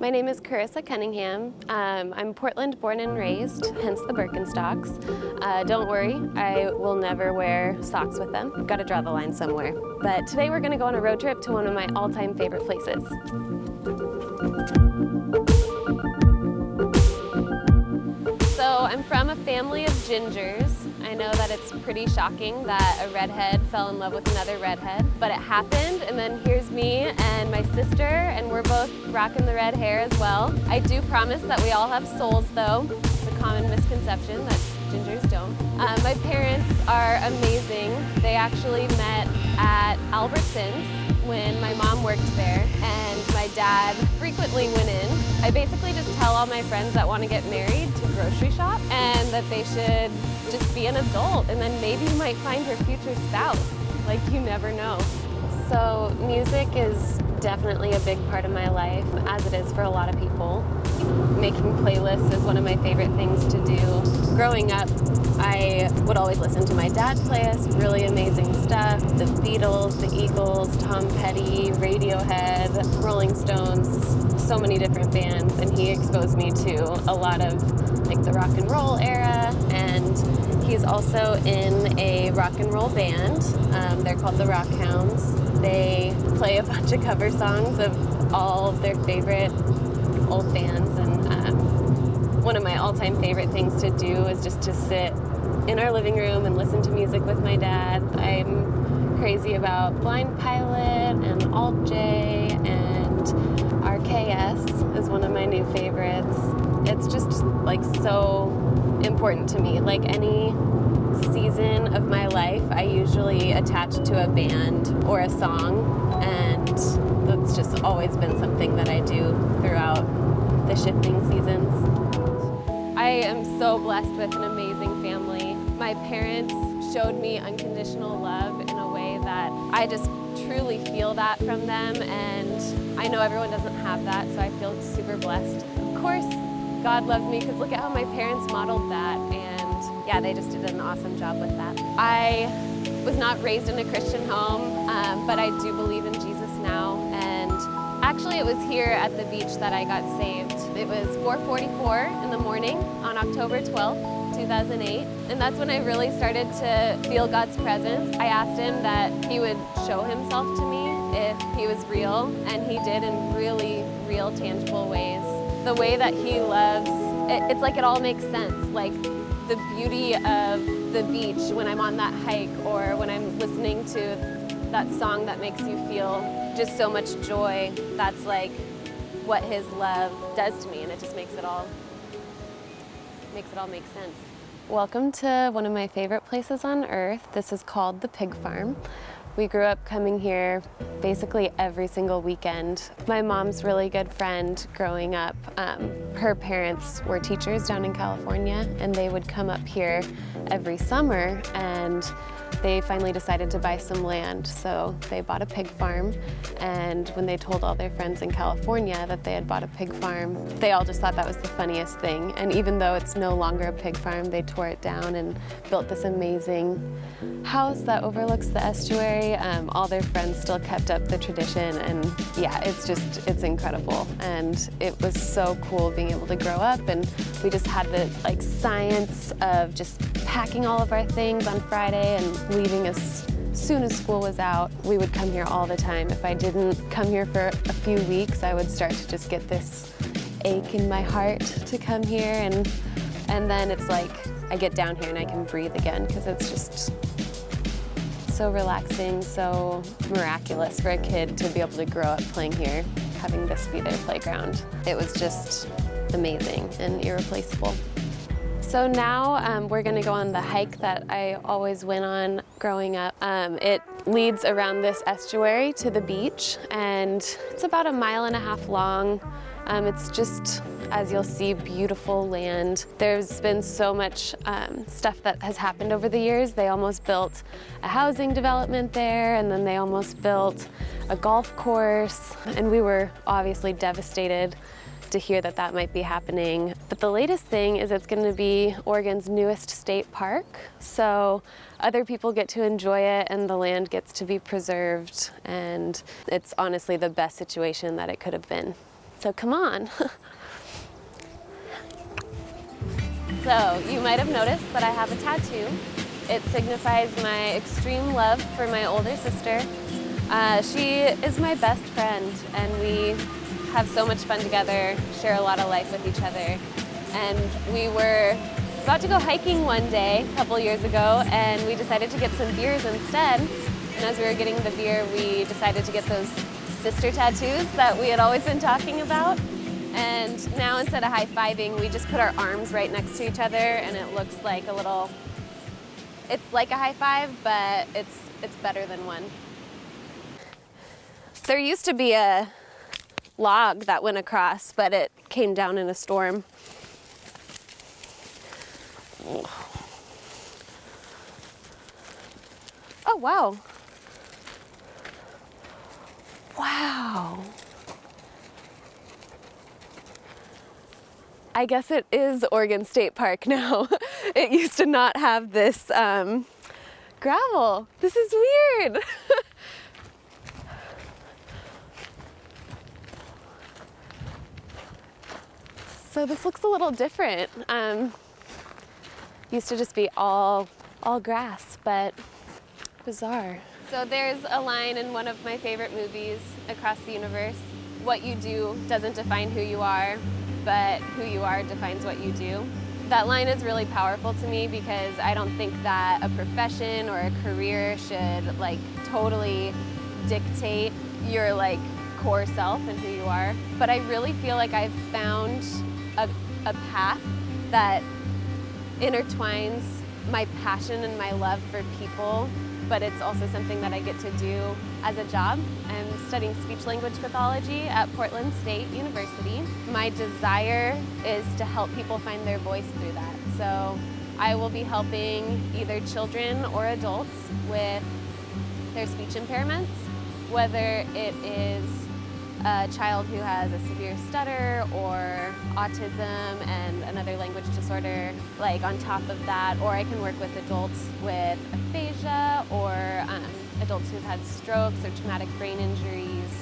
My name is Carissa Cunningham. I'm Portland born and raised, hence the Birkenstocks. Don't worry, I will never wear socks with them. Got to draw the line somewhere. But today we're going to go on a road trip to one of my all-time favorite places. So I'm from a family of gingers. I know that it's pretty shocking that a redhead fell in love with another redhead, but it happened, and then here's me and my sister, and we're both rocking the red hair as well. I do promise that we all have souls though. It's a common misconception that gingers don't. My parents are amazing. They actually met at Albertsons when my mom worked there, and my dad frequently went in. I basically just tell all my friends that want to get married to grocery shop and that they should just be an adult, and then maybe you might find your future spouse. Like, you never know. So music is definitely a big part of my life, as it is for a lot of people. Making playlists is one of my favorite things to do. Growing up, I would always listen to my dad's playlist, really amazing stuff. The Beatles, the Eagles, Tom Petty, Radiohead, Rolling Stones, so many different bands, and he exposed me to a lot of like the rock and roll era, and he's also in a rock and roll band. They're called the Rock Hounds. They play a bunch of cover songs of all of their favorite old bands, and one of my all-time favorite things to do is just to sit in our living room and listen to music with my dad. I'm crazy about Blind Pilot and Alt J, and RKS is one of my new favorites. It's just like so important to me. Like any season of my life, I usually attach to a band or a song, and that's just always been something that I do throughout the shifting seasons. I am so blessed with an amazing family. My parents showed me unconditional love in a way that I just truly feel that from them, and I know everyone doesn't have that, so I feel super blessed. Of course, God loves me, because look at how my parents modeled that, and yeah, they just did an awesome job with that. I was not raised in a Christian home, but I do believe in Jesus now, and actually it was here at the beach that I got saved. It was 4:44 in the morning on October 12th, 2008, and that's when I really started to feel God's presence. I asked him that he would show himself to me if he was real, and he did in really real, tangible ways. The way that he loves, it's like it all makes sense. Like the beauty of the beach when I'm on that hike, or when I'm listening to that song that makes you feel just so much joy. That's like what his love does to me, and it just makes it all make sense. Welcome to one of my favorite places on earth. This is called the Pig Farm. We grew up coming here basically every single weekend. My mom's really good friend growing up, her parents were teachers down in California, and they would come up here every summer, and they finally decided to buy some land, so they bought a pig farm. And when they told all their friends in California that they had bought a pig farm, they all just thought that was the funniest thing. And even though it's no longer a pig farm, they tore it down and built this amazing house that overlooks the estuary. All their friends still kept up the tradition, and yeah, it's incredible. And it was so cool being able to grow up, and we just had the like science of just packing all of our things on Friday and leaving as soon as school was out. We would come here all the time. If I didn't come here for a few weeks, I would start to just get this ache in my heart to come here, and then it's like I get down here and I can breathe again, because it's just so relaxing, so miraculous for a kid to be able to grow up playing here, having this be their playground. It was just amazing and irreplaceable. So now we're gonna go on the hike that I always went on growing up. It leads around this estuary to the beach, and it's about 1.5 miles long. It's just, as you'll see, beautiful land. There's been so much stuff that has happened over the years. They almost built a housing development there, and then they almost built a golf course, and we were obviously devastated to hear that that might be happening. But the latest thing is it's going to be Oregon's newest state park. So other people get to enjoy it, and the land gets to be preserved, and it's honestly the best situation that it could have been. So come on. So you might have noticed that I have a tattoo. It signifies my extreme love for my older sister. She is my best friend, and we have so much fun together, share a lot of life with each other. And we were about to go hiking one day a couple years ago, and we decided to get some beers instead. And as we were getting the beer, we decided to get those sister tattoos that we had always been talking about. And now instead of high-fiving, we just put our arms right next to each other, and it looks like a little, it's like a high five, but it's better than one. There used to be a log that went across, but it came down in a storm. Oh, wow. Wow. I guess it is Oregon State Park now. It used to not have this gravel. This is weird. So this looks a little different. Used to just be all grass, but bizarre. So there's a line in one of my favorite movies, Across the Universe. What you do doesn't define who you are, but who you are defines what you do. That line is really powerful to me because I don't think that a profession or a career should like totally dictate your like core self and who you are. But I really feel like I've found a path that intertwines my passion and my love for people, but it's also something that I get to do as a job. I'm studying speech-language pathology at Portland State University. My desire is to help people find their voice through that. So I will be helping either children or adults with their speech impairments, whether it is a child who has a severe stutter or autism and another language disorder, like on top of that, or I can work with adults with aphasia or adults who've had strokes or traumatic brain injuries,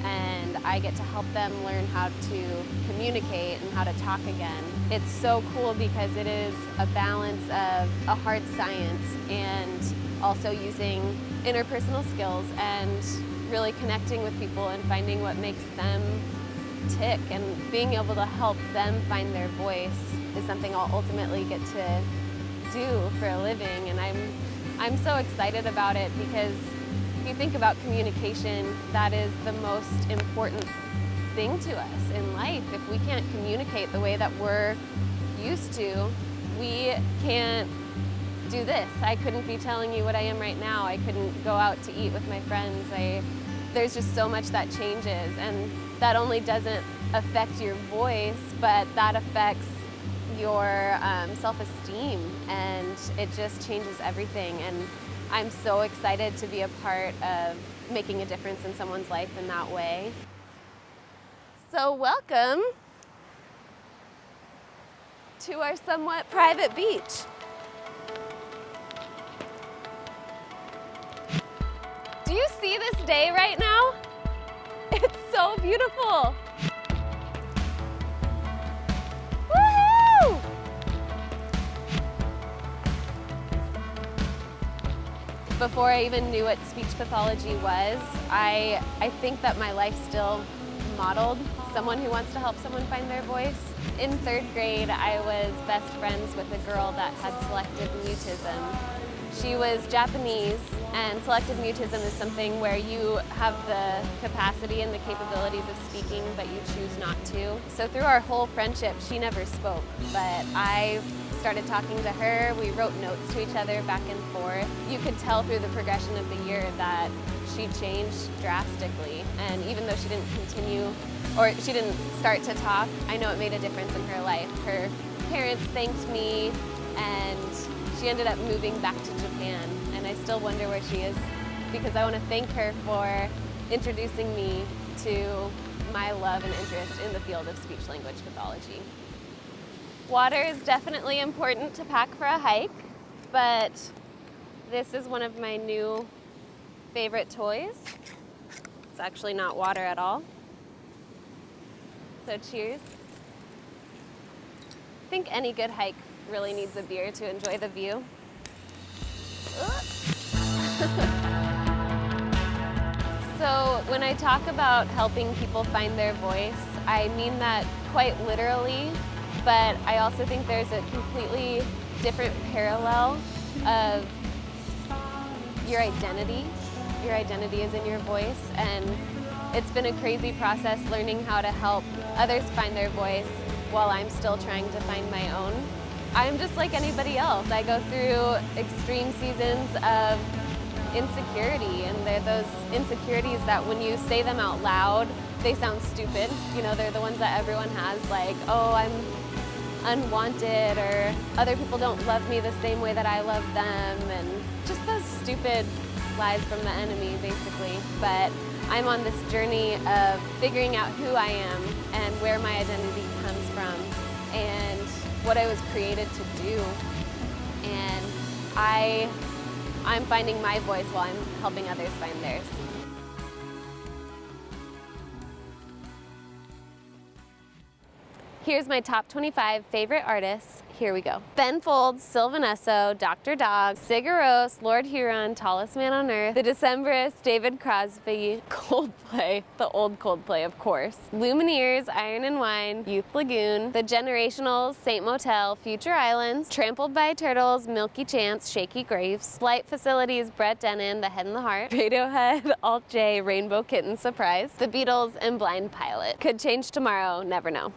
and I get to help them learn how to communicate and how to talk again. It's so cool because it is a balance of a hard science and also using interpersonal skills and really connecting with people and finding what makes them tick, and being able to help them find their voice is something I'll ultimately get to do for a living. And I'm so excited about it because if you think about communication, that is the most important thing to us in life. If we can't communicate the way that we're used to, we can't do this. I couldn't be telling you what I am right now. I couldn't go out to eat with my friends. There's just so much that changes, and that only doesn't affect your voice, but that affects your self-esteem, and it just changes everything. And I'm so excited to be a part of making a difference in someone's life in that way. So welcome to our somewhat private beach. Do you see this day right now? It's so beautiful. Woohoo! Before I even knew what speech pathology was, I think that my life still modeled someone who wants to help someone find their voice. In 3rd grade, I was best friends with a girl that had selective mutism. She was Japanese, and selective mutism is something where you have the capacity and the capabilities of speaking, but you choose not to. So through our whole friendship, she never spoke, but I started talking to her. We wrote notes to each other back and forth. You could tell through the progression of the year that she changed drastically, and even though she didn't continue, or she didn't start to talk, I know it made a difference in her life. Her parents thanked me, and she ended up moving back to Japan, and I still wonder where she is because I want to thank her for introducing me to my love and interest in the field of speech-language pathology. Water is definitely important to pack for a hike, but this is one of my new favorite toys. It's actually not water at all. so cheers. I think any good hike really needs a beer to enjoy the view. So when I talk about helping people find their voice, I mean that quite literally, but I also think there's a completely different parallel of your identity. Your identity is in your voice, and it's been a crazy process learning how to help others find their voice while I'm still trying to find my own. I'm just like anybody else. I go through extreme seasons of insecurity, and they're those insecurities that when you say them out loud, they sound stupid. You know, they're the ones that everyone has, like, oh, I'm unwanted, or other people don't love me the same way that I love them, and just those stupid lies from the enemy, basically. But I'm on this journey of figuring out who I am and where my identity comes from and what I was created to do. And I'm finding my voice while I'm helping others find theirs. Here's my top 25 favorite artists. Here we go. Ben Folds, Sylvan Esso, Dr. Dog, Sigur Rós, Lord Huron, Tallest Man on Earth, The Decemberists, David Crosby, Coldplay, the old Coldplay, of course, Lumineers, Iron and Wine, Youth Lagoon, The Generationals, Saint Motel, Future Islands, Trampled by Turtles, Milky Chance, Shaky Graves, Flight Facilities, Brett Dennen, The Head and the Heart, Radiohead, Alt J, Rainbow Kitten, Surprise, The Beatles, and Blind Pilot. Could change tomorrow, never know.